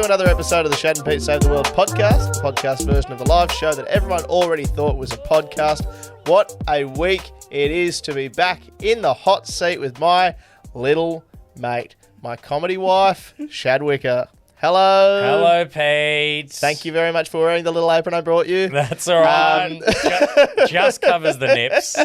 to another episode of the Shad and Pete Save the World podcast, the podcast version of the live show that everyone already thought was a podcast. What a week it is to be back in the hot seat with my little mate, my comedy wife, Shadwicker. Hello. Hello, Pete. Thank you very much for wearing the little apron I brought you. That's all right. Just covers the nips,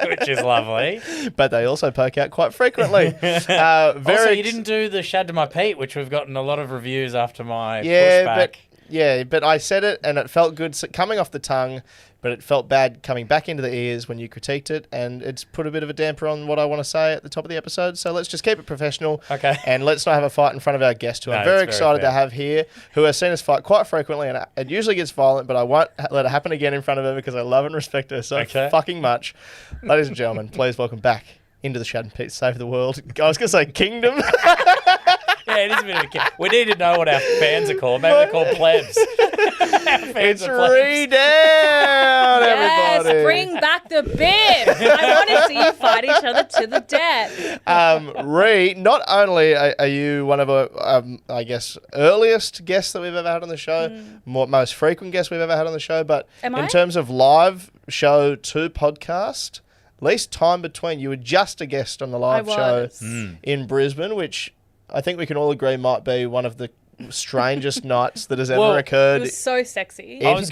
which is lovely. But they also poke out quite frequently. Also, you didn't do the Shad to my Pete, which we've gotten a lot of reviews after my pushback. But I said it and it felt good coming off the tongue, but it felt bad coming back into the ears when you critiqued it, and it's put a bit of a damper on what I want to say at the top of the episode. So let's just keep it professional. Okay. And let's not have a fight in front of our guest, who I'm very excited to have here, who has seen us fight quite frequently, and it usually gets violent, but I won't let it happen again in front of her because I love and respect her so fucking much. Ladies and gentlemen, please welcome back into the Shad and Pete Save the World. I was going to say kingdom. Yeah, it is a bit of a... We need to know what our fans are called. Maybe they're called plebs. It's Rhi Down, everybody. Yes, bring back the bib. I want to see you fight each other to the death. Rhi, not only are you one of our, I guess, earliest guests that we've ever had on the show, most frequent guests we've ever had on the show, but in terms of live show to podcast, least time between, you were just a guest on the live show in Brisbane, which I think we can all agree might be one of the strangest nights that has ever occurred. It was so sexy. It was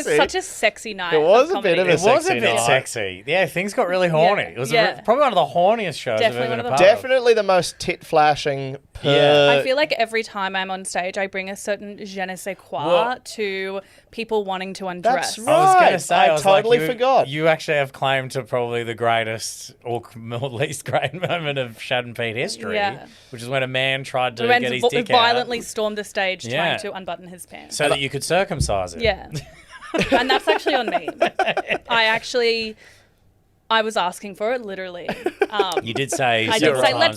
such a sexy night. It was a bit of a sexy night. It was a bit sexy. Yeah, things got really horny. It was probably one of the horniest shows I've ever been a part of. Definitely the most tit-flashing I feel like every time I'm on stage, I bring a certain je ne sais quoi to people wanting to undress. That's right. I was going to say, I totally forgot. You actually have claim to probably the greatest or least great moment of Shad and Pete history, which is when a man tried to get his dick violently stormed the stage trying to unbutton his pants. So that you could circumcise it. Yeah. And that's actually on me. I was asking for it, literally. You did say let's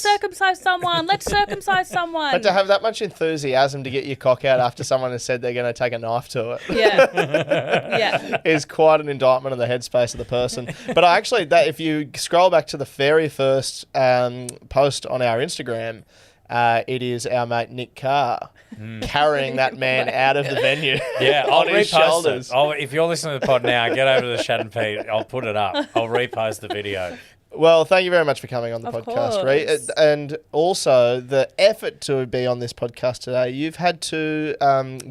circumcise someone. Let's circumcise someone. But to have that much enthusiasm to get your cock out after someone has said they're going to take a knife to it. Yeah. Is quite an indictment of the headspace of the person. But if you scroll back to the very first post on our Instagram, it is our mate Nick Carr carrying that man out of the venue. Yeah, on his shoulders. If you're listening to the pod now, get over to the Shad and Pete. I'll put it up. I'll repost the video. Well, thank you very much for coming on the podcast, Rhi. And also, the effort to be on this podcast today, you've had to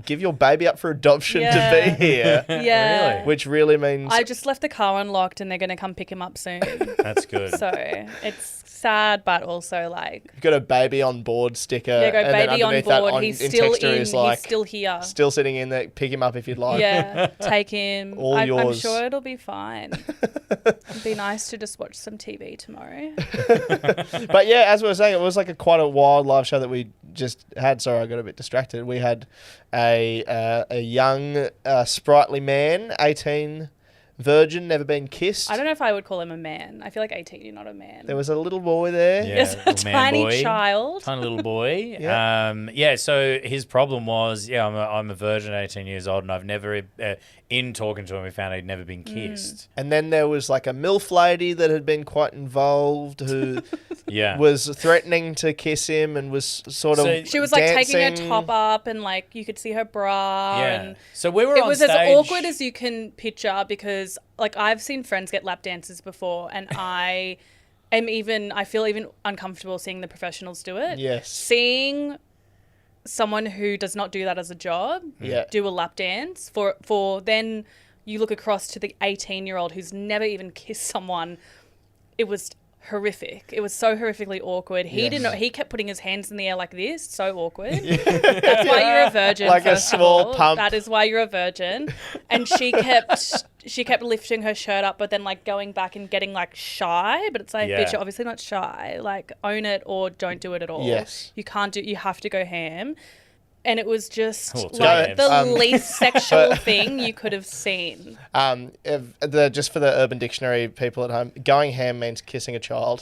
give your baby up for adoption to be here. Yeah. Really? Which really means... I just left the car unlocked and they're going to come pick him up soon. That's good. So, it's sad, but also like... You've got a baby on board sticker. Yeah, go baby on board. He's still in. He's like, he's still here. Still sitting in there. Pick him up if you'd like. Yeah, take him. I'm yours. sure it'll be fine. It'd be nice to just watch some TV tomorrow. But yeah, as we were saying, it was like quite a wild live show that we just had. Sorry, I got a bit distracted. We had a young, sprightly man, 18, virgin, never been kissed. I don't know if I would call him a man. I feel like 18, you're not a man. There was a little boy there. Yeah, a tiny child. Tiny little boy. So his problem was, I'm a virgin, 18 years old, and I've never, in talking to him, we found he'd never been kissed. And then there was like a MILF lady that had been quite involved who was threatening to kiss him and was sort of she was like dancing. taking her top up and like you could see her bra. Yeah. And so we were on stage. It was as awkward as you can picture because like I've seen friends get lap dances before and I feel even uncomfortable seeing the professionals do it. Yes. Seeing someone who does not do that as a job do a lap dance for then you look across to the 18-year-old who's never even kissed someone. It was horrific. It was so horrifically awkward. He didn't know. He kept putting his hands in the air like this. So awkward. That's why you're a virgin. Like a small pump. That is why you're a virgin. And she kept lifting her shirt up, but then like going back and getting like shy. But it's like, bitch, you're obviously not shy. Like own it or don't do it at all. Yes. You have to go ham. And it was just the least sexual thing you could have seen. Just for the Urban Dictionary people at home, going ham means kissing a child.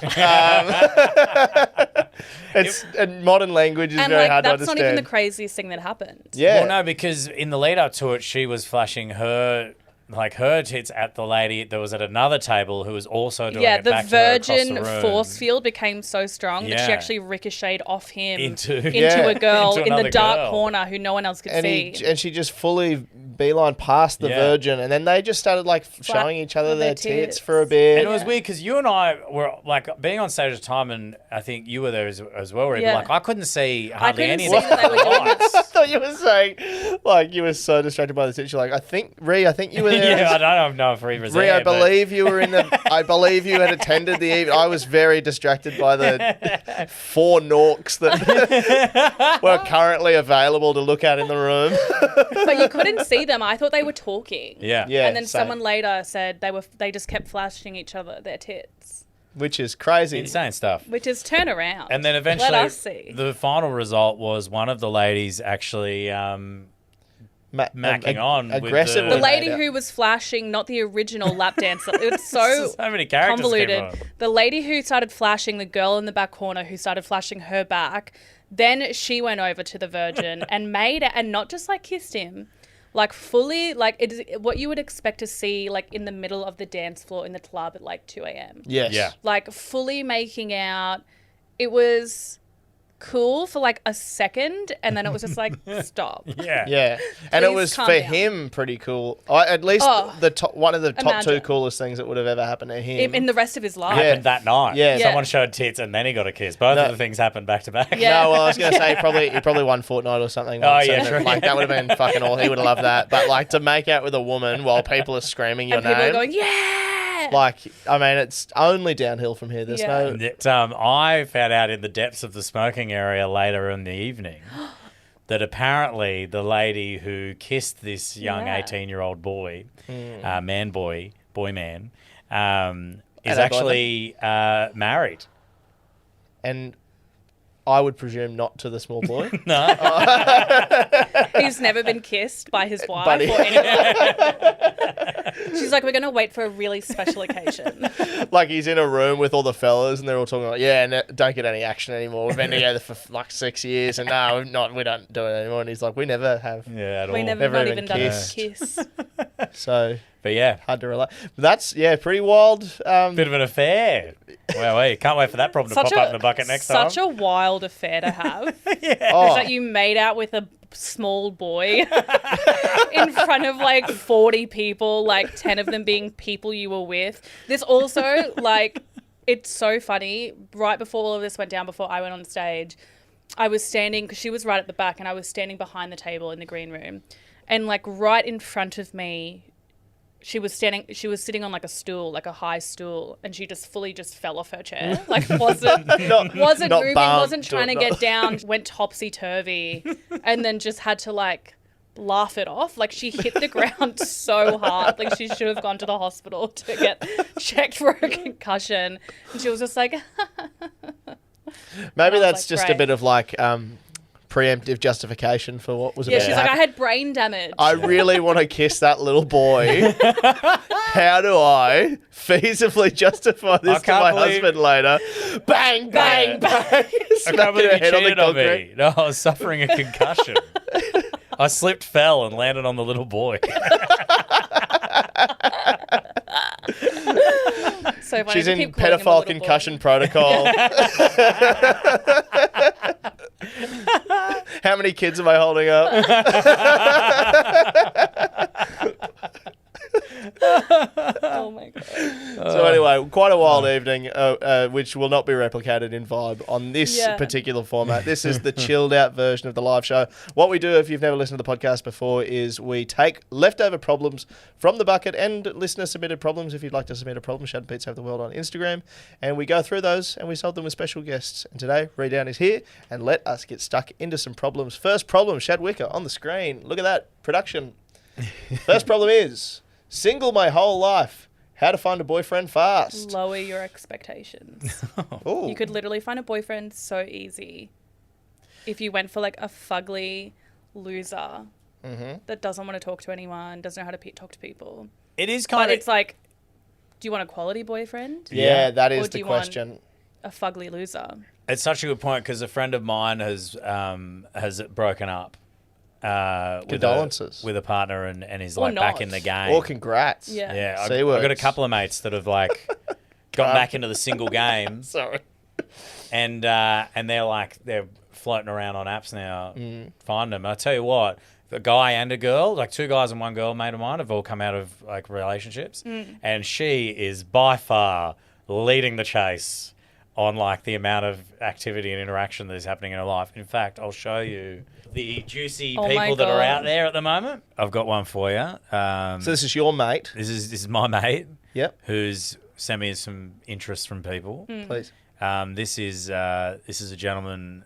It's modern language is very hard to understand. That's not even the craziest thing that happened. Yeah. Well, no, because in the lead up to it, she was flashing her like her tits at the lady that was at another table who was also doing it the back to her across virgin the room. force field became so strong that she Yeah. actually ricocheted off him Into a girl into in the another dark girl. corner who no one else could see. And she just fully beeline past the virgin, and then they just started like showing each other their tits for a bit. And it was weird because you and I were like being on stage at the time, and I think you were there as well. Where like I couldn't see hardly any of see that they were doing I thought you were saying like you were so distracted by the tits. You're like, I think you were there. Yeah, I don't know if Rhi was Rhi, there. I believe you were in the. I believe you had attended the evening. I was very distracted by the 4 Norks that were currently available to look at in the room. But you couldn't see them. I thought they were talking. Yeah. And then someone later said they just kept flashing each other their tits. Which is crazy. Insane stuff. Which is turn around. And then eventually let us see. The final result was one of the ladies actually macking on aggressively. with the lady who was flashing, not the original lap dancer. It was so many characters convoluted. The lady who started flashing, the girl in the back corner who started flashing her back, then she went over to the virgin and made it, and not just like kissed him, like fully, like it is what you would expect to see like in the middle of the dance floor in the club at like 2 a.m. Yes. Yeah. Like fully making out. It was cool for like a second, and then it was just like stop. Yeah. And it was for him pretty cool. At least the top, one of the top 2 coolest things that would have ever happened to him in the rest of his life. Happened that night. Yeah. Someone showed tits and then he got a kiss. Both of the things happened back to back. Yeah. No, well, I was going to say he probably won Fortnite or something. Oh, yeah, true. Like, that would have been fucking awesome. He would have loved that. But like to make out with a woman while people are screaming your and people name. are going, yeah! Like, I mean, it's only downhill from here. There's no... I found out in the depths of the smoking area later in the evening that apparently the lady who kissed this young 18-year-old boy, boy man, is actually married. And I would presume not to the small boy. No. He's never been kissed by his wife or anyone. She's like, we're going to wait for a really special occasion. Like he's in a room with all the fellas and they're all talking like, don't get any action anymore. We've been together for like 6 years and we don't do it anymore. And he's like, we never have. Yeah, at all. We never even done a kiss. So, but yeah. Hard to relate. That's, pretty wild. Bit of an affair. Wow, can't wait for that problem to pop up in the bucket next time. Such a wild affair to have. That you made out with a small boy in front of like 40 people, like 10 of them being people you were with. This also, like, it's so funny. Right before all of this went down, before I went on stage, I was standing, because she was right at the back, and I was standing behind the table in the green room. And like right in front of me, she was sitting on like a stool, like a high stool, and she just fully fell off her chair. Like wasn't moving, wasn't trying to get down, went topsy-turvy, and then just had to like laugh it off. Like she hit the ground so hard. Like she should have gone to the hospital to get checked for a concussion. And she was just like maybe that's like, just a bit of like preemptive justification for what was about to she's happen. like, I had brain damage. I really want to kiss that little boy. How do I feasibly justify this to my husband later? Bang, bang, bang. I can't believe you cheated on me. No, I was suffering a concussion. I slipped, fell, and landed on the little boy. So she's in pedophile concussion protocol. How many kids am I holding up? Oh my god. So anyway, quite a wild evening, which will not be replicated in vibe on this particular format. This is the chilled out version of the live show. What we do, if you've never listened to the podcast before, is we take leftover problems from the bucket and listener submitted problems. If you'd like to submit a problem, Shad and Pete Save the World on Instagram, and we go through those and we solve them with special guests. And today, Rhi Down is here, and let us get stuck into some problems. First problem, Shad Wicker on the screen. Look at that production. First problem is single my whole life. How to find a boyfriend fast. Lower your expectations. You could literally find a boyfriend so easy if you went for like a fugly loser that doesn't want to talk to anyone, doesn't know how to talk to people. It is kind of... But it's like, do you want a quality boyfriend? Yeah, that is the question. Want a fugly loser? It's such a good point because a friend of mine has broken up Condolences. with a partner and is Or like back not. in the game. Or congrats. Yeah. Yeah, I've C-words. got a couple of mates that have like got back into the single game, Sorry. and they're floating around on apps now. Find them. I tell you what, a guy and a girl, like 2 guys and 1 girl, mate of mine, have all come out of like relationships, and she is by far leading the chase on like the amount of activity and interaction that is happening in her life. In fact, I'll show you the juicy people that are out there at the moment. I've got one for you. So this is your mate. This is my mate. Yep. Who's sent me some interest from people. Please. This is a gentleman.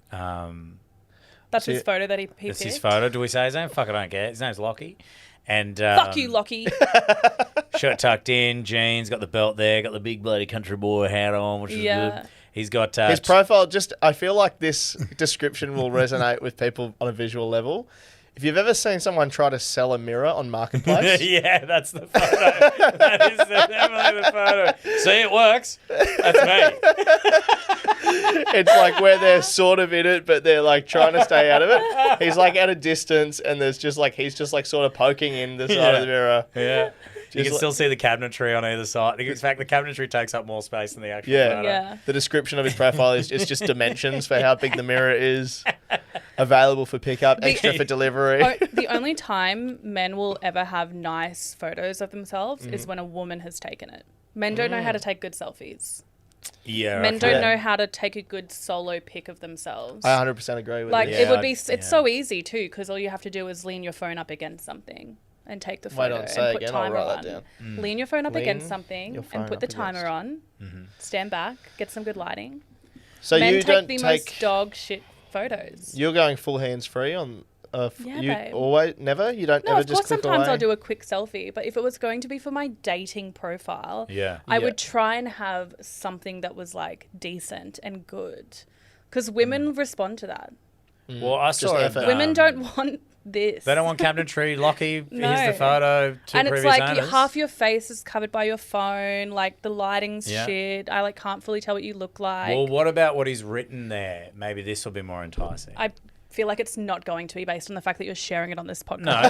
That's his photo that he That's picked. his photo. Do we say his name? Fuck, I don't care. His name's Lockie. And Fuck you, Lockie. shirt tucked in, jeans, got the belt there, got the big bloody country boy hat on, which is good. He's got his profile. I feel like this description will resonate with people on a visual level. If you've ever seen someone try to sell a mirror on Marketplace, yeah, that's the photo. That is definitely the photo. See, it works. That's me. it's like where they're sort of in it, but they're like trying to stay out of it. He's like at a distance, and there's just like he's just like sort of poking in the side of the mirror. Yeah. You can Just still see the cabinetry on either side. In fact, the cabinetry takes up more space than the actual photo. Yeah. The description of his profile is it's just dimensions for how big the mirror is. Available for pickup, extra for delivery. The only time men will ever have nice photos of themselves is when a woman has taken it. Men don't know how to take good selfies. Yeah. Men don't know how to take a good solo pic of themselves. I 100% agree with Like you. it would be, it's so easy too, because all you have to do is lean your phone up against something and take the photo and put again, timer I'll write on. that down. Lean your phone up Lean against something your phone and put the up timer against. on. Stand back, get some good lighting. So Men you take don't the take. most dog shit photos. You're going full hands free on. Yeah, you babe. always never. You don't No, ever of just course click sometimes away? I'll do a quick selfie, but if it was going to be for my dating profile, Yeah. I would try and have something that was like decent and good. Because women respond to that. Well, I saw effort. Women don't want this. They don't want cabinetry. Lockie, No. here's the photo. And it's like half your face is covered by your phone, like the lighting's Yeah. shit. I like can't fully tell what you look like. Well, what about what he's written there? Maybe this will be more enticing. I feel like it's not going to be based on the fact that you're sharing it on this podcast. No.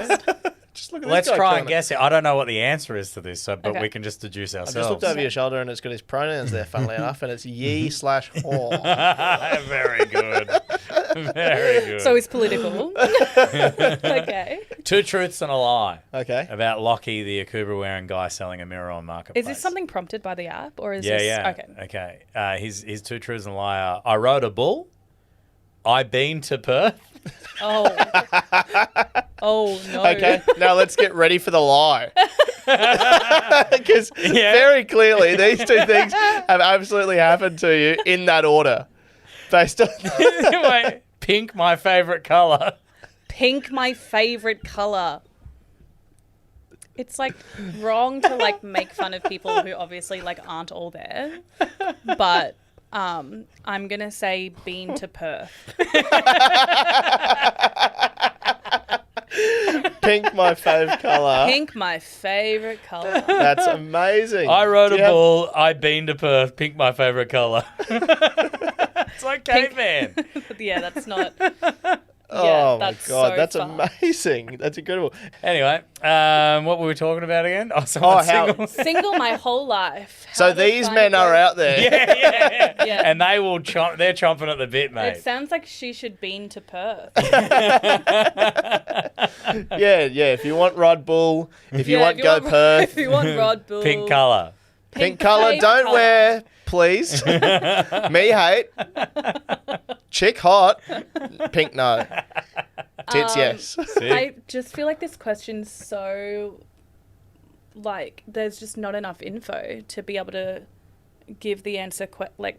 Just look at Let's this guy try killing and it. guess it. I don't know what the answer is to this, but Okay. we can just deduce I ourselves. just looked over your shoulder and it's got his pronouns there, funnily enough, and it's ye/whore. Very good. Very good. So it's political. Okay. 2 truths and a lie Okay. about Lockie, the Akubra wearing guy selling a mirror on Marketplace. Is this something prompted by the app or is Yeah, this yeah. okay? Okay. His 2 truths and a lie are: I rode a bull. I been to Perth. Oh. Oh no. Okay, now let's get ready for the lie. Because very clearly these 2 things have absolutely happened to you in that order. Based on Wait, pink, my favorite color. Pink, my favorite color. It's like wrong to like make fun of people who obviously like aren't all there. But I'm gonna say been to Perth. pink, my fave colour. Pink, my favorite color. That's amazing. I rode Do a you have- bull. I been to Perth. Pink, my favorite color. It's like caveman. Yeah, that's not. Oh my that's god, so that's fun. amazing. That's incredible. Anyway, what were we talking about again? Oh, someone's how- single. Single my whole life. So How to these find men a are boy- out there. Yeah. Yeah. And they will they're chomping at the bit, mate. It sounds like she should been to Perth. Yeah. If you want Rod Bull, if you Yeah, want Go Perth, If you want Rod Bull. Pink color. pink colour, fave don't colour. wear, please. Me hate. Chick hot. Pink no. Tits yes. I just feel like this question's so, like, there's just not enough info to be able to give the answer, properly.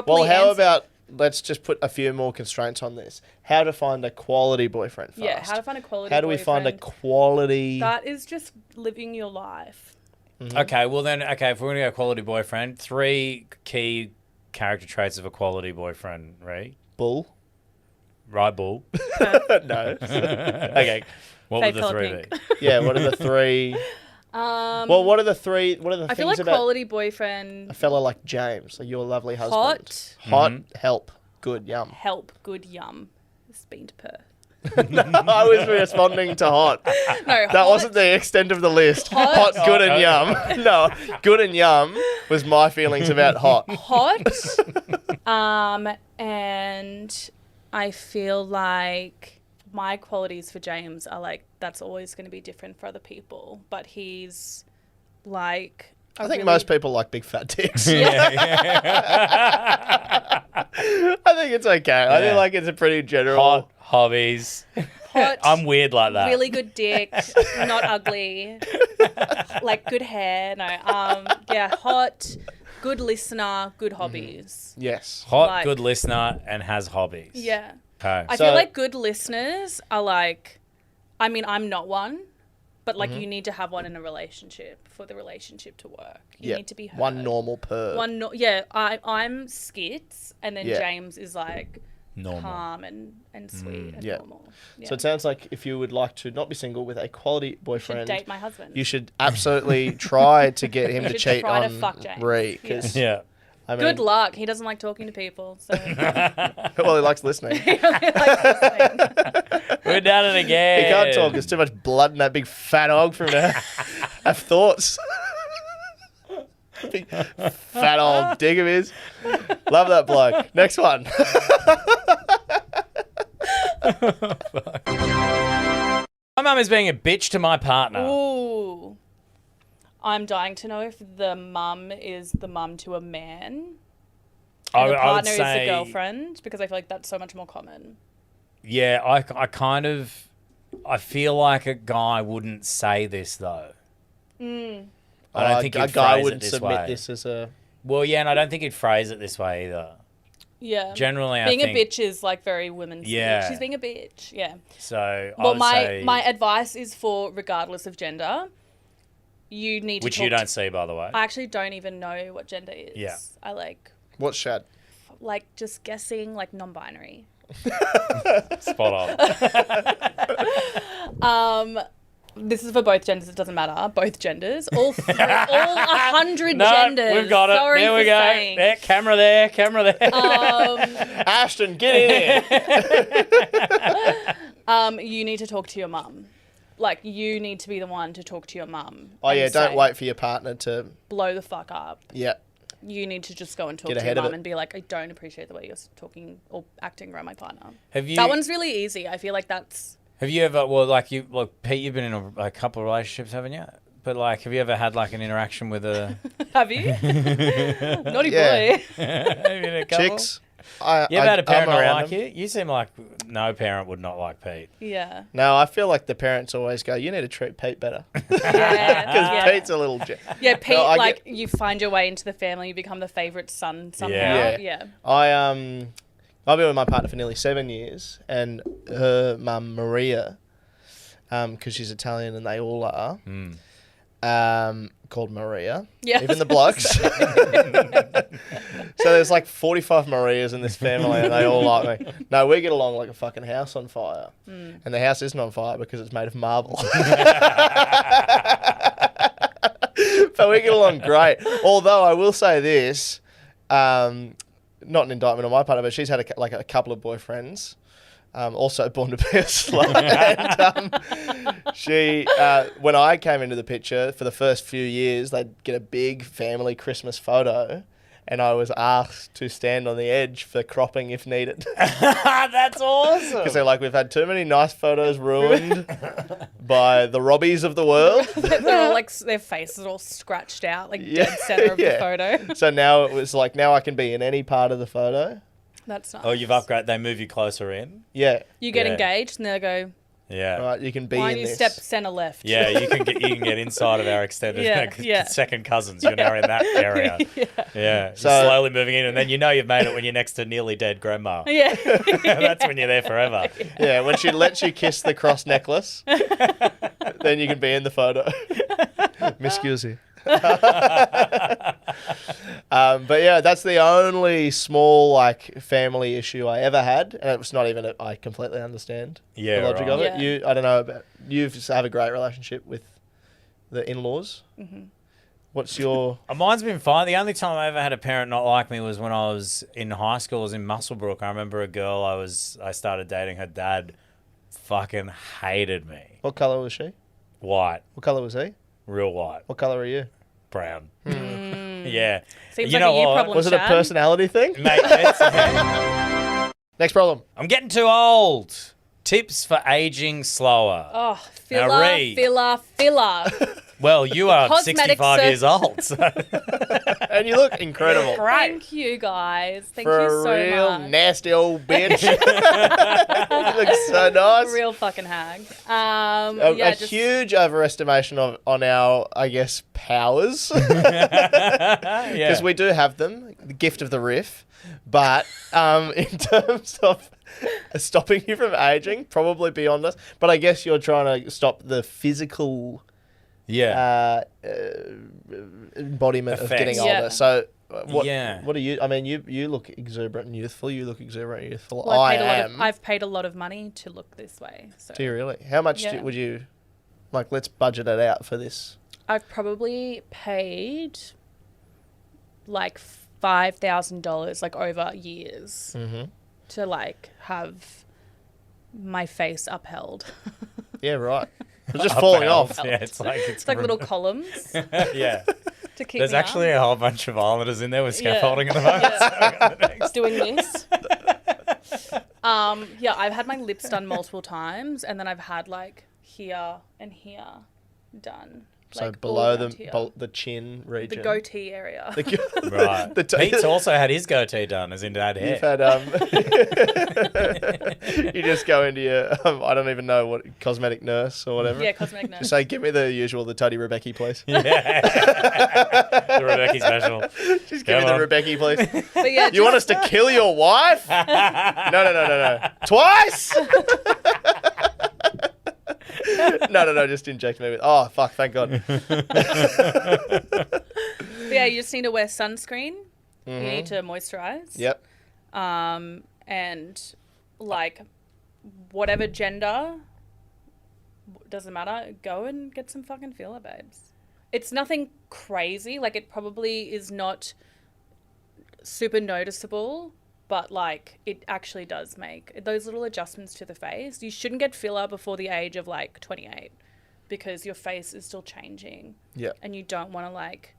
Well, how answer. about let's just put a few more constraints on this. How to find a quality boyfriend fast. Yeah, how to find a quality How do we find a boyfriend. quality... That is just living your life. Okay, well then, if we're going to go quality boyfriend, 3 key character traits of a quality boyfriend, right? bull? Right, bull. No. Okay. What Fave would the colour 3 pink. be? Yeah, what are the 3... well, what are the 3... What are the I feel things like about quality boyfriend, a fella like James, like your lovely husband? hot, Hot, help, good, yum. help, good, yum. Has been to Perth. I was responding to hot. No, That wasn't the extent of the list. Hot, good, and yum. No, good and yum was my feelings about hot. Hot. And I feel like my qualities for James are like, that's always going to be different for other people. But he's like... I think most people like big fat dicks. Yeah. I think it's okay. I feel like it's a pretty general... Hot hobbies. Hot. I'm weird like that. Really good dick. Not ugly. Like good hair. No. Yeah, hot. Good listener. Good hobbies. Yes. Hot, like- good listener, and has hobbies. Yeah. Okay. I feel like good listeners are like... I mean, I'm not one. But, like, you need to have one in a relationship for the relationship to work. You need to be heard. One normal per. I'm skits, and then Yeah. James is, like, Normal. calm and sweet and normal. Yeah. So it sounds like if you would like to not be single with a quality should boyfriend, date my husband. you should absolutely try to get him to should cheat try to on fuck James. Rhi. 'Cause, Yeah. I mean, Good luck. He doesn't like talking to people, so well, he likes listening. he only likes listening. We're done it again. He can't talk. There's too much blood in that big fat hog for him to have thoughts. Big fat old dick of his. Love that bloke. Next one. My mum is being a bitch to my partner. Ooh. I'm dying to know if the mum is the mum to a man. And the I would partner is say, the girlfriend, because I feel like that's so much more common. Yeah, I feel like a guy wouldn't say this though. I don't think a he'd guy phrase wouldn't it this submit way. this as a... Well, yeah, and I don't think he'd phrase it this way either. Yeah. Generally, being I think... a bitch is like very women's. Yeah. She's being a bitch. Yeah. So, Well, I would say... my advice is for regardless of gender, you need to Which talk you don't see, by the way. I actually don't even know what gender is. Yeah. I like What's Shad? just guessing like non-binary. Spot on. This is for both genders. It doesn't matter. Both genders. All 100 genders. We've got it. Sorry there we for go. saying. There, camera there. Ashton, get in here. You need to talk to your mum. Like, you need to be the one to talk to your mum. Oh, yeah, and don't say, wait for your partner to... blow the fuck up. Yeah. You need to just go and talk Get to ahead your of mum it. and be like, I don't appreciate the way you're talking or acting around my partner. Have you... That one's really easy. I feel like that's... Have you ever... Well, like, Pete, you've been in a couple of relationships, haven't you? But, like, have you ever had, like, an interaction with a... Have you? Naughty Yeah. boy. Have you had a couple? Chicks. You ever had a parent I'm not around like them. you? You seem like no parent would not like Pete. Yeah. No, I feel like the parents always go, you need to treat Pete better. Because Yeah. Pete's a little... Yeah, Pete, No, I like, get- you find your way into the family, you become the favourite son somehow. Yeah. Yeah. I've been with my partner for nearly 7 years, and her mum, Maria, because she's Italian and they all are, called Maria. Yes. Even the blokes. So there's like 45 Marias in this family and they all like me. No, we get along like a fucking house on fire. And the house isn't on fire because it's made of marble. But we get along great. Although I will say this, not an indictment on my partner, but she's had a couple of boyfriends. Also born to be a slut. And, she, when I came into the picture for the first few years, they'd get a big family Christmas photo, and I was asked to stand on the edge for cropping if needed. That's awesome. Because they're like, we've had too many nice photos ruined by the Robbies of the world. They're all like, their faces are all scratched out, like dead centre of the photo. So now it was like, now I can be in any part of the photo. That's nice. Oh, you've upgraded. They move you closer in. Yeah. You get Yeah. engaged and they go, Yeah. Right, you can be why in don't you this. step centre left? Yeah, you can get inside of our extended Yeah. second cousins. You're now in that area. Yeah. So- You're slowly moving in, and then you know you've made it when you're next to nearly dead grandma. Yeah. That's when you're there forever. Yeah, when she lets you kiss the cross necklace, then you can be in the photo. Miscusi. But yeah, that's the only small like family issue I ever had, and it was not even. I completely understand Yeah, the logic right. of it. Yeah. I don't know about you. Have a great relationship with the in-laws. Mm-hmm. What's your? Mine's been fine. The only time I ever had a parent not like me was when I was in high school. I was in Muswellbrook. I remember a girl I started dating. Her dad fucking hated me. What colour was she? White. What colour was he? Real white. What colour are you? Brown. Yeah. Seems You like know a you what? problem, Was it a Chad. personality thing? Mate, it's Next problem. I'm getting too old. Tips for aging slower. Oh, Now, Rhi. filler. Well, you are Cosmetic 65 years old. So. And you look incredible. Thank you, guys. Thank For you a so real much. nasty old bitch. You look so nice. Real fucking hag. A huge overestimation on our, I guess, powers. Yeah. Because we do have them, the gift of the riff. But in terms of stopping you from aging, probably beyond us. But I guess you're trying to stop the physical embodiment of getting Effects. older. Yeah. So what are you? I mean, you look exuberant and youthful. You look exuberant and youthful. Well, I've I've paid a lot of money to look this way. So. Do you really? How much would you, like, let's budget it out for this. I've probably paid like $5,000 like over years to like have my face upheld. Yeah, right. It's just falling off. Yeah, it's like little columns Yeah. to keep There's me actually up. a whole bunch of islanders in there with scaffolding at the moment. Yeah. Doing this. I've had my lips done multiple times, and then I've had like here and here done. So like, below all around the chin region. the goatee area. Right. Pete's also had his goatee done, as in dad hair. You've had you just go into your I don't even know what, cosmetic nurse or whatever. Yeah, cosmetic nurse. Just say, give me the Tony Rebecca, please. Yeah. The Rebecca special. Just give me the Rebecca, please. But yeah, You want us to kill your wife? No. Twice? No, just inject me with... Oh, fuck, thank God. But yeah, you just need to wear sunscreen. You need to moisturize. Yep. And like whatever gender, doesn't matter, go and get some fucking filler, babes. It's nothing crazy. Like, it probably is not super noticeable, but like it actually does make those little adjustments to the face. You shouldn't get filler before the age of like 28 because your face is still changing. Yeah. And you don't want to like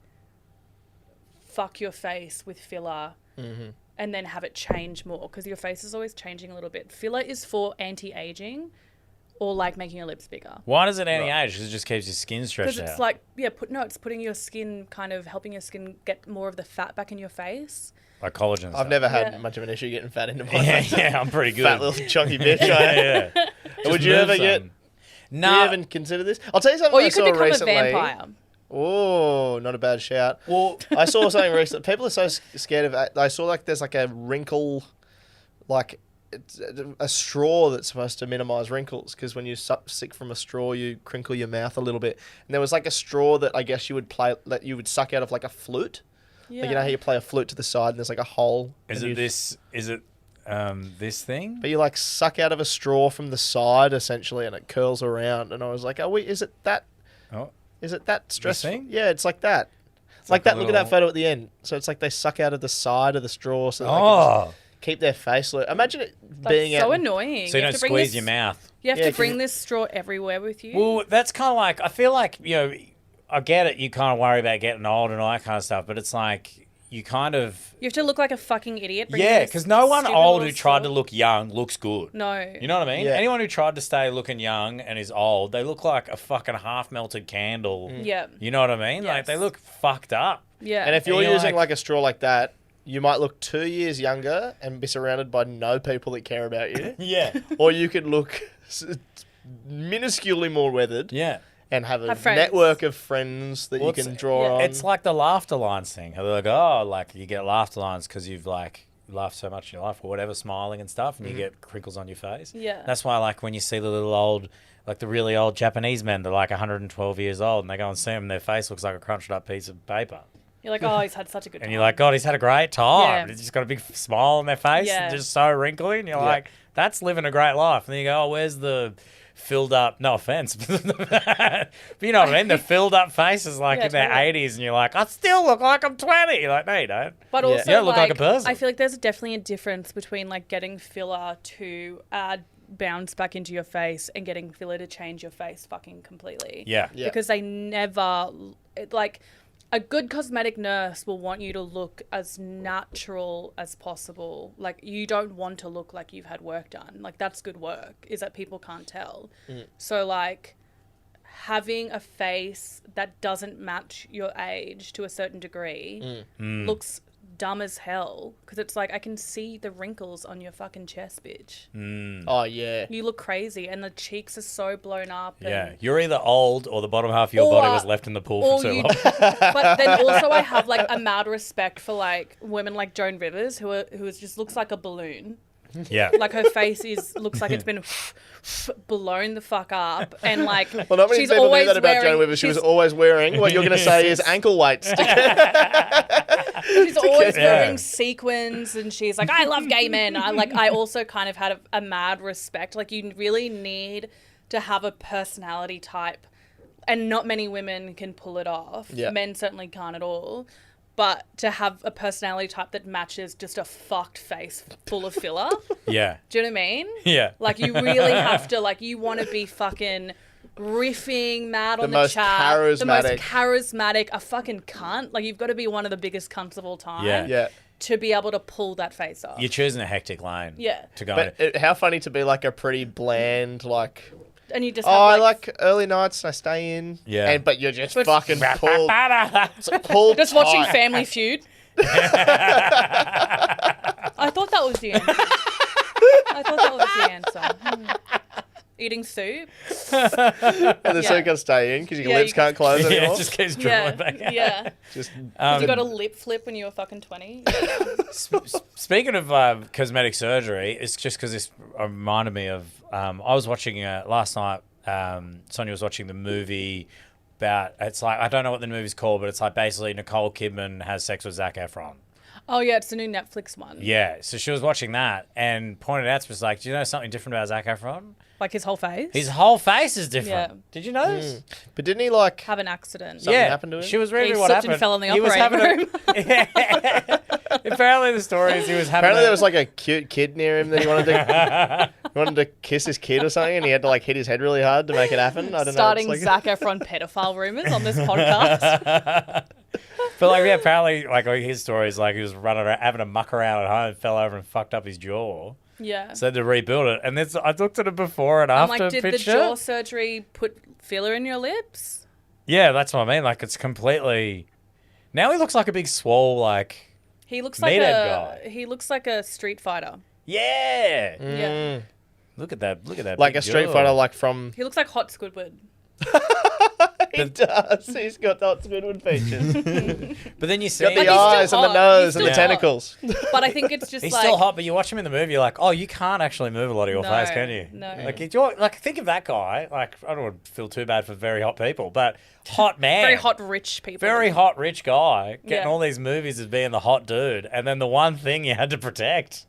fuck your face with filler and then have it change more because your face is always changing a little bit. Filler is for anti-aging or like making your lips bigger. Why does it anti-age? Because it just keeps your skin stretched out. Because it's like, it's putting your skin kind of helping your skin get more of the fat back in your face. Like collagen stuff. I've never had much of an issue getting fat into my face. Yeah, I'm pretty good. Fat little chunky bitch. Yeah. Would you ever get... No. Do you even consider this? I'll tell you something Or you I could saw become recently. a vampire. Oh, not a bad shout. Well, I saw something recently. People are so scared of... I saw like there's like a wrinkle, like it's a straw that's supposed to minimise wrinkles because when you sick from a straw, you crinkle your mouth a little bit. And there was like a straw that I guess you would suck out of like a flute. Yeah. Like, you know how you play a flute to the side and there's like a hole. Is it this thing? But you like suck out of a straw from the side essentially, and it curls around. And I was like, is it that? Oh. Is it that stressful? thing? Yeah, it's like that. It's like that. Look at that photo at the end. So it's like they suck out of the side of the straw so they can just keep their face loose. Imagine it being so annoying. So you don't squeeze your mouth. You have to bring this straw everywhere with you. Well, that's kind of like, I feel like, I get it. You kind of worry about getting old and all that kind of stuff, but it's like you have to look like a fucking idiot. Yeah, because no one old who tried to look young looks good. No. You know what I mean? Yeah. Anyone who tried to stay looking young and is old, they look like a fucking half-melted candle. Yeah. You know what I mean? Yes. Like, they look fucked up. Yeah. And if you're using like a straw like that, you might look 2 years younger and be surrounded by no people that care about you. Yeah. Or you could look minusculely more weathered. Yeah. And have a network of friends that you can draw on. It's like the laughter lines thing. They're like, you get laughter lines because you've like laughed so much in your life or whatever, smiling and stuff, and you get crinkles on your face. Yeah. That's why, like, when you see the little old, like the really old Japanese men, they're like 112 years old, and they go and see them, and their face looks like a crunched up piece of paper. You're like, oh, he's had such a good time. And you're like, God, he's had a great time. Yeah. He's just got a big smile on their face, and just so wrinkly, and you're like, that's living a great life. And then you go, oh, where's the filled up, no offense, but you know what I mean? The filled up faces like in their 80s, and you're like, I still look like I'm 20. You're like, no, you don't. But also, you don't look like a person. I feel like there's definitely a difference between like getting filler to add bounce back into your face and getting filler to change your face fucking completely. Yeah. Because they never, like, a good cosmetic nurse will want you to look as natural as possible. Like, you don't want to look like you've had work done. Like, that's good work, is that people can't tell. So, like, having a face that doesn't match your age to a certain degree looks dumb as hell, because it's like, I can see the wrinkles on your fucking chest, bitch. Oh, yeah. You look crazy, and the cheeks are so blown up. Yeah, and you're either old or the bottom half of your body was left in the pool for too long. But then also I have like a mad respect for like women like Joan Rivers who just looks like a balloon. Yeah. Like her face looks like it's been blown the fuck up, and like Well, not many she's people knew always that about wearing, Joan Weaver. She was always wearing what you're going to say is ankle weights. She's always wearing sequins, and she's like, I love gay men. I also kind of had a mad respect. Like, you really need to have a personality type, and not many women can pull it off. Yeah. Men certainly can't at all. But to have a personality type that matches just a fucked face full of filler. Yeah. Do you know what I mean? Yeah. Like, you really have to, like, you want to be fucking riffing, mad on the chat. The most charismatic, a fucking cunt. Like, you've got to be one of the biggest cunts of all time. Yeah. To be able to pull that face off. You're choosing a hectic lane. Yeah. To go. But how funny to be like a pretty bland, like... And you just I like early nights and I stay in. Yeah. But you're just fucking pulled just tight. watching Family Feud. I thought that was the answer. Eating soup. And the soup can stay in because your lips can't close anymore. Yeah, it just keeps dribbling back out. Yeah. Just, you got a lip flip when you were fucking 20. Speaking of cosmetic surgery, it's just because this reminded me of... I was watching last night, Sonia was watching the movie about... It's like, I don't know what the movie's called, but it's like basically Nicole Kidman has sex with Zac Efron. Oh, yeah, it's the new Netflix one. Yeah, so she was watching that and pointed out to us, like, do you know something different about Zac Efron? Like his whole face? His whole face is different. Yeah. Did you notice? But didn't he like... Have an accident. Something happened to him? She was reading He what slipped happened. and fell in the He was operating having Apparently the story is he was having... Apparently there was like a cute kid near him that he wanted to kiss his kid or something, and he had to like hit his head really hard to make it happen. I don't Starting know. It's like... Zac Efron pedophile rumors on this podcast. But like, yeah, apparently like his story is like he was running around, having a muck around at home, fell over and fucked up his jaw. Yeah. So they had to rebuild it. And then I looked at it before and after I'm like, did picture. the jaw surgery put filler in your lips? Yeah, that's what I mean. Like, it's completely... Now he looks like a big swole, like... He looks like guy. He looks like a Street Fighter. Yeah! Yeah. Look at that like big a Street jaw. Fighter, like from... He looks like Hot Squidward. He does. He's got Hot Squidward features. But then you see... Got the But he's eyes still and the hot. nose and the He's still tentacles. But I think it's just He's like... still hot, but you watch him in the movie, you're like, oh, you can't actually move a lot of your face, can you? No. Like, think of that guy. Like, I don't want to feel too bad for very hot people, but hot man. Very hot, rich people. Very hot, rich guy getting Yeah. all these movies as being the hot dude, and then the one thing you had to protect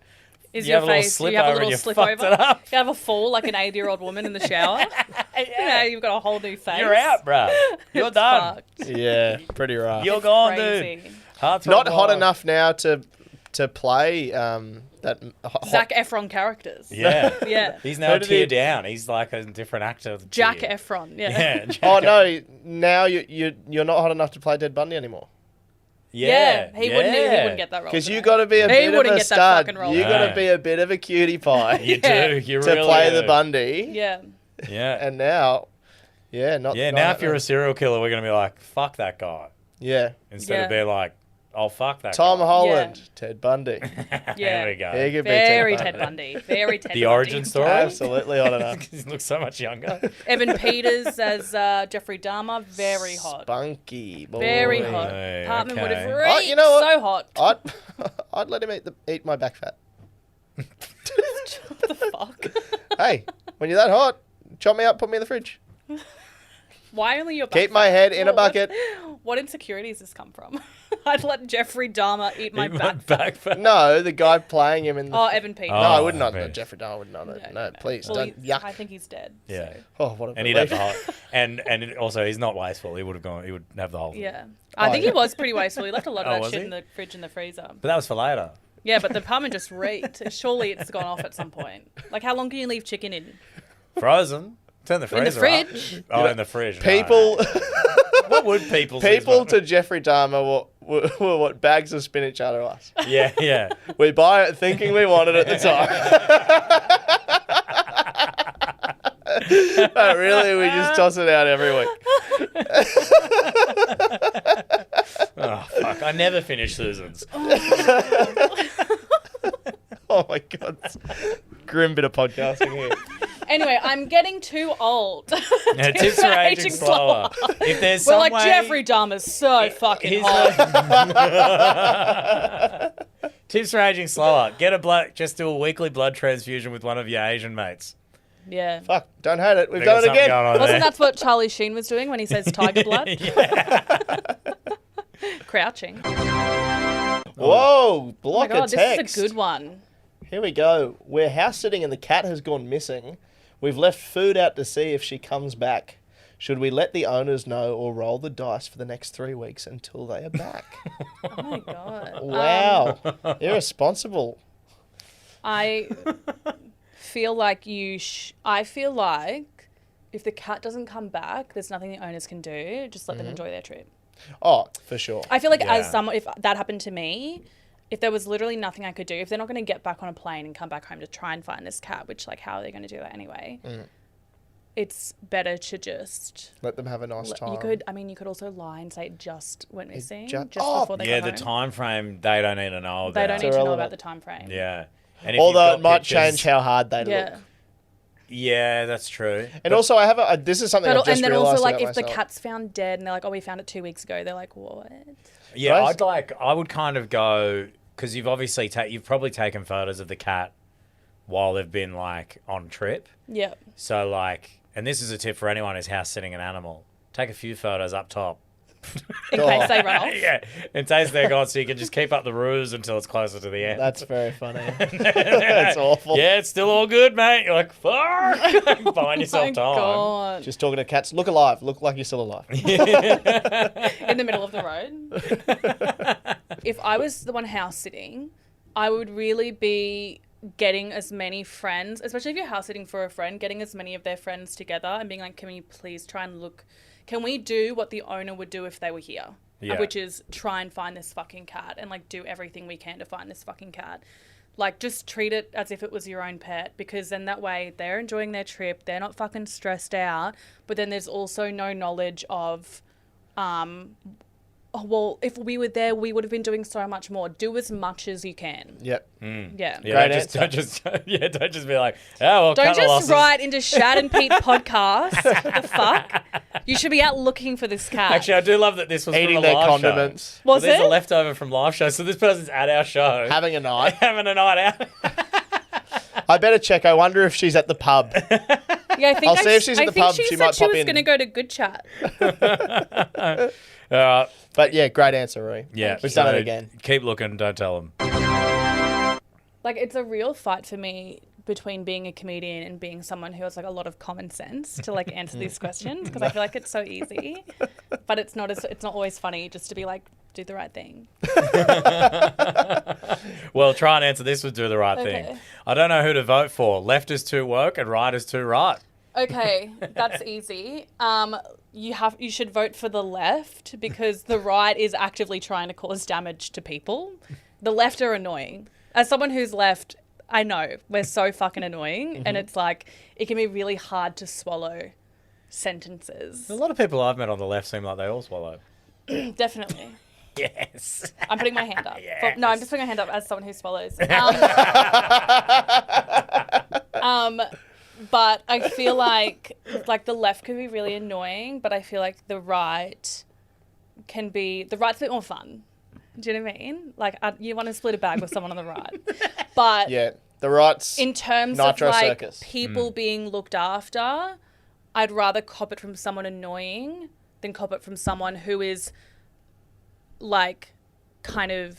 Is you your have a little face. slip You have a over and little you slip fucked over. it up. You have a fall like an 80-year-old woman in the shower. Yeah, you've got a whole new face. You're out, bruh. You're It's done. fucked. Yeah, pretty rough. You're gone, Crazy. dude. Heartthrob Not hot gone. enough now to play that hot... Zac Efron characters. Yeah. Yeah. He's now Who did he- tier down. He's like a different actor. Jack tier. Efron. Yeah. Yeah. Jack Oh no! Now you're not hot enough to play Ted Bundy anymore. Yeah. He wouldn't get that role. Because you today. got to be a bit of wouldn't a get that stud. fucking role. You got No. to be a bit of a cutie pie You Yeah. do. You to really play do. the Bundy. Yeah. Yeah. And now, not. Yeah. not Now, if you're a serial killer, we're gonna be like, "Fuck that guy," yeah, instead of Yeah. being like, "Oh, fuck that." Tom guy. Holland, Ted Bundy. Yeah. There we go. He could be Very Ted Ted Bundy. Very Ted Bundy. The origin story. Absolutely hot enough. He looks so much younger. Evan Peters as Jeffrey Dahmer. Very hot. Spunky boy. Very hot. Hey, Apartment would have okay. reeked. Oh, you know what? So hot. I'd let him eat my back fat. What the fuck? Hey, when you're that hot, chop me up, put me in the fridge. Why only your back Keep my fat? head in a What- bucket. What insecurities does this come from? I'd let Jeffrey Dahmer eat my Eat back. back fat. No, the guy playing him in the... Oh, Evan Peters. No, I would not. man. No, Jeffrey Dahmer would not. No, No, please, Well, don't. Yuck. I think he's dead. Yeah. so. Oh, what a And he'd have the relief. whole, and also he's not wasteful. He would have gone. He would have the whole. thing. Yeah. I think he was pretty wasteful. He left a lot of Oh, that was shit he? in the fridge and the freezer. But that was for later. Yeah, but the apartment just reeked. Surely it's gone off at some point. Like, how long can you leave chicken in? Frozen. Turn the freezer In the fridge. Up. Oh, in the fridge. People... No. What would people to Jeffrey Dahmer were what bags of spinach are to us. Yeah. We buy it thinking we want it at the time. But really, we just toss it out every week. Oh, fuck. I never finish Susan's. Oh, my God. Grim bit of podcasting here. Anyway, I'm getting too old. Yeah, tips are aging slower. If there's We're some like, way, Jeffrey Dahmer's so fucking hot. Tips are aging slower. Just do a weekly blood transfusion with one of your Asian mates. Yeah. Fuck, don't hate it. We've done it again. Wasn't that what Charlie Sheen was doing when he says tiger blood? Crouching. Whoa, block oh my God, a text. this is a good one. Here we go. We're house sitting and the cat has gone missing. We've left food out to see if she comes back. Should we let the owners know or roll the dice for the next 3 weeks until they are back? Oh my God. Wow. Irresponsible. I feel like I feel like if the cat doesn't come back, there's nothing the owners can do. Just let them enjoy their trip. Oh, for sure. I feel like as someone, if that happened to me, if there was literally nothing I could do, if they're not going to get back on a plane and come back home to try and find this cat, which, like, how are they going to do that anyway? It's better to just let them have a nice time. You could also lie and say it just went missing just oh, before they got home. The time frame they don't need to know about. They don't need to know about the time frame. Yeah. And although it might change how hard they look. Yeah, that's true. And also, I have this is something I've just realised. And then also, like, if myself. the cat's found dead and they're like, oh, we found it 2 weeks ago, they're like, what? Yeah, I would kind of go, because you've obviously you've probably taken photos of the cat while they've been, like, on trip. Yeah. So, like, and this is a tip for anyone who's house sitting an animal. Take a few photos up top. In case they run off. Yeah, in case they're gone, so you can just keep up the ruse until it's closer to the end. That's very funny. That's awful. Yeah, it's still all good, mate. You're like, fuck. Buying yourself time. God. Just talking to cats. Look alive. Look like you're still alive. In the middle of the road. If I was the one house sitting, I would really be getting as many friends, especially if you're house sitting for a friend, getting as many of their friends together and being like, can we please try and look... Can we do what the owner would do if they were here? Yeah. Which is try and find this fucking cat and, like, do everything we can to find this fucking cat. Like, just treat it as if it was your own pet, because then that way they're enjoying their trip. They're not fucking stressed out. But then there's also no knowledge of, well, if we were there, we would have been doing so much more. Do as much as you can. Yep. Yeah. Don't just be like, oh, well, don't just write into Shad and Pete podcast. The fuck? You should be out looking for this cat. Actually, I do love that this was eating from a their live condiments. Show. Was so there's it? a leftover from live show. So this person's at our show. Having a night. Having a night out. I better check. I wonder if she's at the pub. Yeah, I think I'll see if she's at the pub. She might said pop she was in. going to go to Good Chat. But yeah, great answer, Rhi. Yeah. We've done it again. Keep looking. Don't tell them. Like, it's a real fight for me between being a comedian and being someone who has, like, a lot of common sense to, like, answer these questions, because I feel like it's so easy, but it's not always funny just to be like, do the right thing. Well, try and answer this with do the right thing. I don't know who to vote for. Left is too woke and right is too right. Okay, that's easy. You should vote for the left, because the right is actively trying to cause damage to people. The left are annoying. As someone who's left, I know we're so fucking annoying, and it's like it can be really hard to swallow sentences. A lot of people I've met on the left seem like they all swallow. Definitely. Yes. I'm putting my hand up. Yes. No, I'm just putting my hand up as someone who swallows. But I feel like the left can be really annoying, but I feel like the right's a bit more fun. Do you know what I mean? Like, you want to split a bag with someone on the right. But yeah, the right's in terms Nitro of, like, Circus. People being looked after, I'd rather cop it from someone annoying than cop it from someone who is, like, kind of,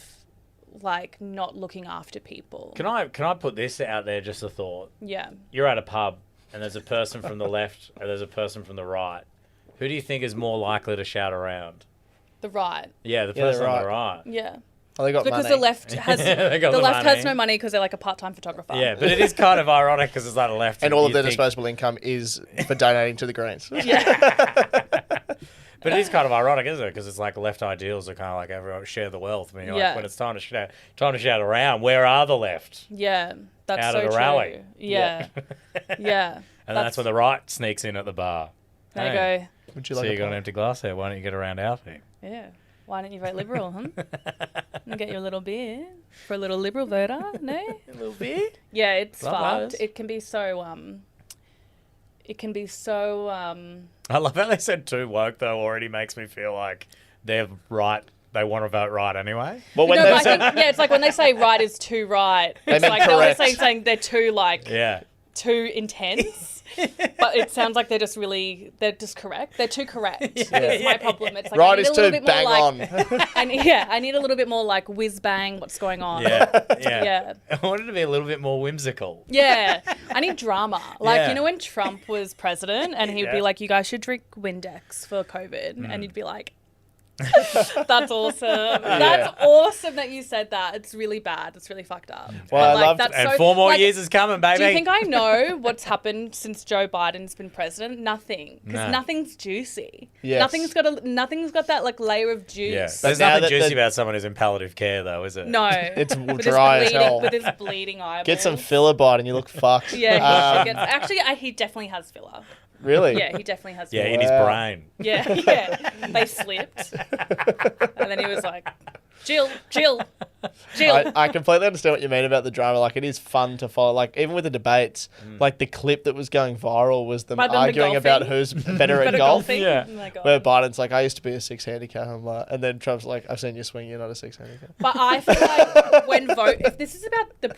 like, not looking after people. Can I put this out there, just a thought? Yeah. You're at a pub and there's a person from the left and there's a person from the right. Who do you think is more likely to shout around? The right. Yeah, the person on the right. Yeah. Oh, they got because money. the left has has no money because they're like a part-time photographer. Yeah, but it is kind of ironic because it's like the left. And all of their disposable income is for donating to the Greens. But it is kind of ironic, isn't it? Because it's like left ideals are kind of like everyone share the wealth. I mean, like when it's time to shout around, where are the left? Yeah, that's out so of the true. rally. Yeah, yeah. And that's when the right sneaks in at the bar. There you go. Would you So like you got an empty glass here. Why don't you get around our thing? Yeah. Why don't you vote Liberal, huh? And get you a little beer for a little Liberal voter, no? A little bit. Yeah, it's Love fucked. It can be so. I love how they said too woke though. Already makes me feel like they're right. They want to vote right anyway. Well, when no, but I think, it's like when they say right is too right. It's like they're always saying they're too too intense. But it sounds like they're just correct. They're too correct. That's my problem. It's like right is too bang on. I need a little bit more like whiz bang. What's going on? Yeah. I wanted to be a little bit more whimsical. Yeah, I need drama. Like you know when Trump was president and he'd be like, "You guys should drink Windex for COVID," and you'd be like, "That's awesome. That's awesome that you said that. It's really bad. It's really fucked up." Well, I love and 4 more years is coming, baby. Do you think I know what's happened since Joe Biden's been president? Nothing, because nothing's juicy. Yes. Nothing's got that like layer of juice. Yeah. There's nothing juicy about someone who's in palliative care, though, is it? No, it's dry as hell. With his bleeding eyeballs. Get some filler bite and you look fucked. Yeah, he definitely has filler. Really? Yeah, he definitely has. Yeah, in his brain. Yeah. They slipped, and then he was like, "Jill." I completely understand what you mean about the drama. Like, it is fun to follow. Like, even with the debates, like the clip that was going viral was them arguing about who's better at golfing. Yeah. Oh where Biden's like, "I used to be a 6 handicap," and then Trump's like, "I've seen you swing. You're not a 6 handicap." But I feel like if this is about the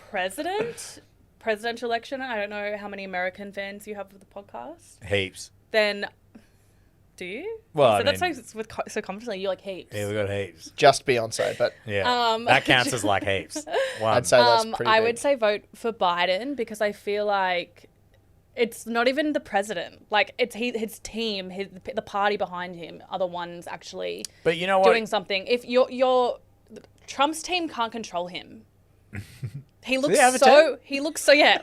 presidential election, I don't know how many American fans you have of the podcast. Heaps. Then, do you? Well, that's so confidently. You like heaps. Yeah, we got heaps. Just Beyonce, but that counts as like heaps. I'd say that's pretty. I would say vote for Biden because I feel like it's not even the president. Like it's his team, the party behind him are the ones actually. But you know what? Doing something. If your Trump's team can't control him. He looks so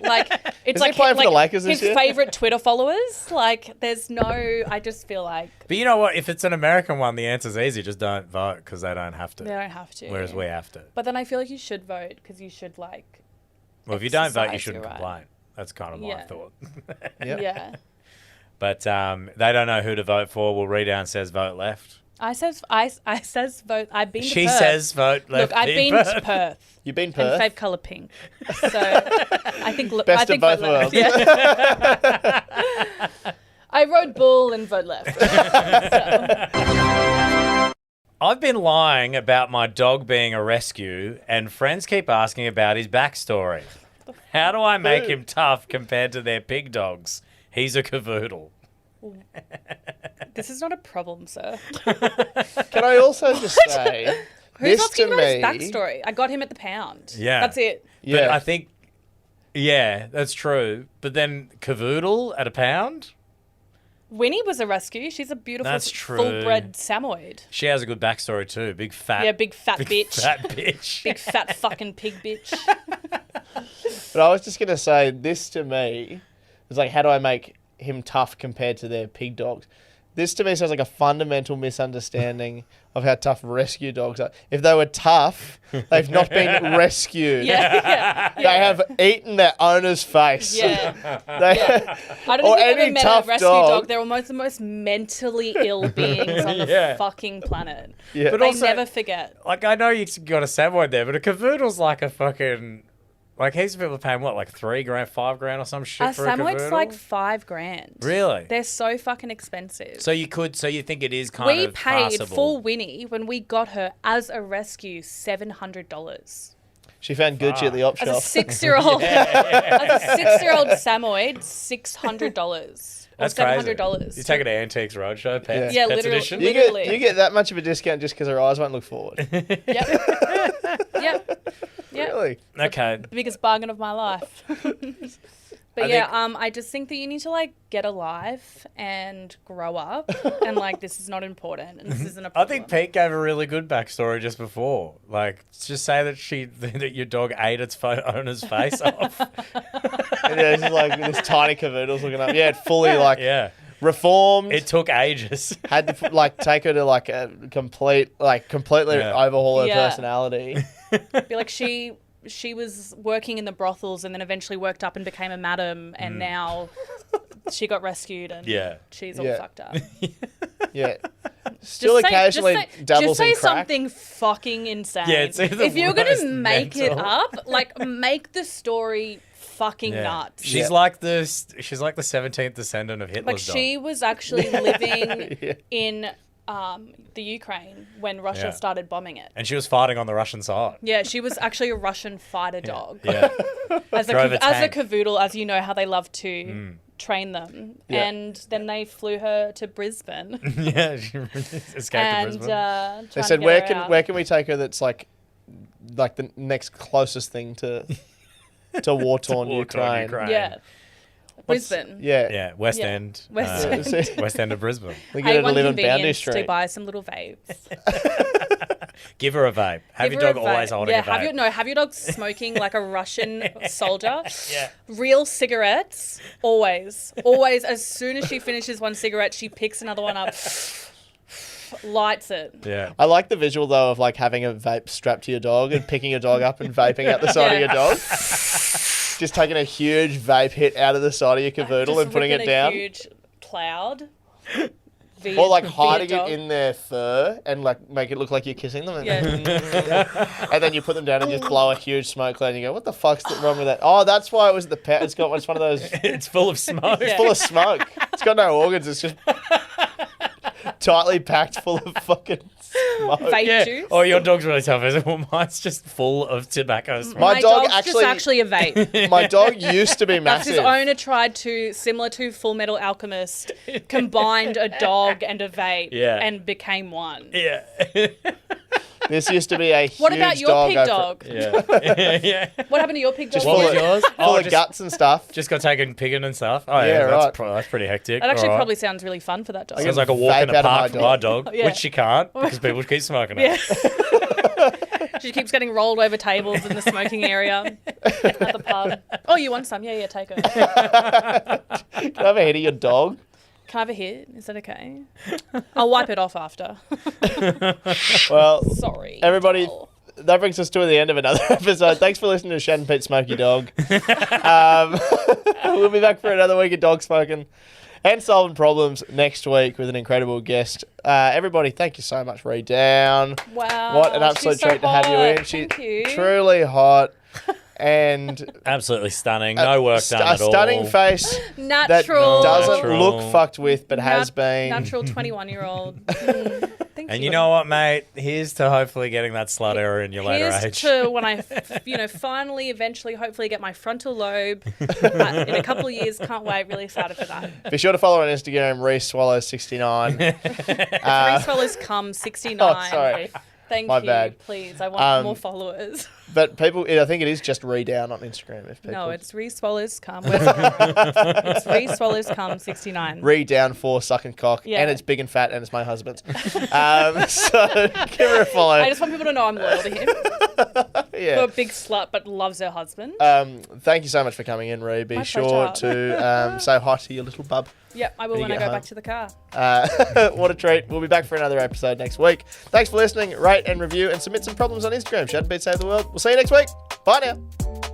like it's like playing for the Lakers his favorite Twitter followers. Like I just feel like. But you know what? If it's an American one, the answer's easy. Just don't vote because they don't have to. They don't have to. Whereas we have to. But then I feel like you should vote because you should like. Well, if you don't vote, you shouldn't complain. That's kind of my thought. Yeah. But they don't know who to vote for. Well, Rhi Down says vote left. I says vote. I've been to Perth. She says vote left. Look, I've been to Perth. You've been Perth? And fave colour pink. So I think best of both worlds. Yeah. I rode bull and vote left. I've been lying about my dog being a rescue, and friends keep asking about his backstory. How do I make him tough compared to their pig dogs? He's a cavoodle. This is not a problem, sir. Can I also just say, who's asking about his backstory? I got him at the pound. Yeah, that's it. Yeah, but I think, that's true. But then cavoodle at a pound. Winnie was a rescue. She's a beautiful, full-bred Samoyed. She has a good backstory too. Big fat bitch. Big fat fucking pig bitch. But I was just gonna say, this to me is like, how do I make him tough compared to their pig dogs? This to me sounds like a fundamental misunderstanding of how tough rescue dogs are. If they were tough, they've not been rescued. Yeah. They have eaten their owner's face. Yeah. I don't think I've ever met a rescue dog. They're almost the most mentally ill beings on the fucking planet. Yeah. But they also never forget. Like, I know you got a Samoyed there, but a cavoodle's like a fucking... Like, heaps of people are paying, what, like $3,000, $5,000 or some shit for a cavoodle? Samoyed's like $5,000. Really? They're so fucking expensive. So you think it is kind of passable? We paid for Winnie, when we got her as a rescue, $700. She found Gucci at the op shop. As a 6-year-old, as a 6-year-old Samoyed, $600. That's $700. Crazy. You take it to Antiques Roadshow, Pets, yeah, Pets literally, Edition. You get that much of a discount just because her eyes won't look forward. Yep. Really? Okay. The biggest bargain of my life. But I just think that you need to like get a life and grow up, and like this is not important, and this isn't a problem. I think Pete gave a really good backstory just before. Like, just say that your dog ate its owner's face off. Yeah, it's like this tiny cavoodle's looking up. Yeah, it fully reformed. It took ages. Had to like take her to like a completely overhaul her personality. Be like she was working in the brothels and then eventually worked up and became a madam, and now she got rescued and she's all fucked up. Yeah. Still occasionally dabbles in crack. Just say something fucking insane. Yeah, it's if you're going to make it up, like make the story fucking nuts. She's like the 17th descendant of Hitler's Like she was actually living in the Ukraine when Russia started bombing it. And she was fighting on the Russian side. Yeah, she was actually a Russian fighter dog. Yeah. As a cavoodle, as you know how they love to train them. Yeah. And then they flew her to Brisbane. Yeah, she escaped to Brisbane. They said, where can we take her that's like the next closest thing to war-torn Ukraine? Yeah. Brisbane. Yeah. West End. West End of Brisbane. We get her to live on Boundary Street. To buy some little vapes. Give her a vape. Have your dog always holding a vape. Have your dog smoking like a Russian soldier. Yeah. Real cigarettes. Always. Always. As soon as she finishes one cigarette, she picks another one up. Lights it. Yeah. I like the visual though of like having a vape strapped to your dog and picking your dog up and vaping out the side of your dog. Just taking a huge vape hit out of the side of your cavoodle and putting it down. A huge cloud. Or like hiding it in their fur and like make it look like you're kissing them. And, and then you put them down and just blow a huge smoke cloud and you go, what the fuck's wrong with that? Oh, that's why it was the pet. It's one of those. It's full of smoke. It's full of smoke. It's got no organs. It's just tightly packed full of fucking smoke. Vape juice. Oh, your dog's really tough, isn't it? Well, mine's just full of tobacco smoke. My dog's actually a vape. My dog used to be massive. His owner tried to, similar to Full Metal Alchemist, combined a dog and a vape and became one. Yeah. This used to be a huge dog. What about your pig dog? Yeah. What happened to your pig dog? What was yours? Full of guts and stuff. Just got taken pigging and stuff. Oh, yeah, right. That's pretty hectic. That actually probably sounds really fun for that dog. Sounds like a walk in the park for my dog, which she can't because people keep smoking it. Yeah. She keeps getting rolled over tables in the smoking area at the pub. Oh, you want some? Yeah, take her. Can I have a hit of your dog? Can I have a hit? Is that okay? I'll wipe it off after. Well, sorry, everybody. That brings us to the end of another episode. Thanks for listening to Shad and Pete Smoky Dog. We'll be back for another week of dog smoking and solving problems next week with an incredible guest. Everybody, thank you so much, Rhi Down. Wow. What an absolute treat to have you in. She's truly hot. And absolutely stunning. No work done at all. A stunning face natural. That doesn't look fucked with, but has been. Natural 21-year-old. And you know what, mate? Here's to hopefully getting that slut error in your later age. Here's to when I, finally, eventually, hopefully get my frontal lobe in a couple of years. Can't wait. Really excited for that. Be sure to follow her on Instagram, RhiSwallows69. Rhi Swallows come 69. Oh, sorry. Thank My you. bad. Please, I want more followers. But people, I think it is just Rhi Down on Instagram. If people... No, it's Rhi Swallows come. It's Rhi Swallows come 69. Rhi Down for sucking cock, and it's big and fat, and it's my husband's. So give her a follow. I just want people to know I'm loyal to him. Yeah. For a big slut, but loves her husband. Thank you so much for coming in, Rhi. Be sure to say hi to your little bub. Yep, I will when I go back to the car. What a treat. We'll be back for another episode next week. Thanks for listening. Rate and review and submit some problems on Instagram. Shad and Pete Save the World. We'll see you next week. Bye now.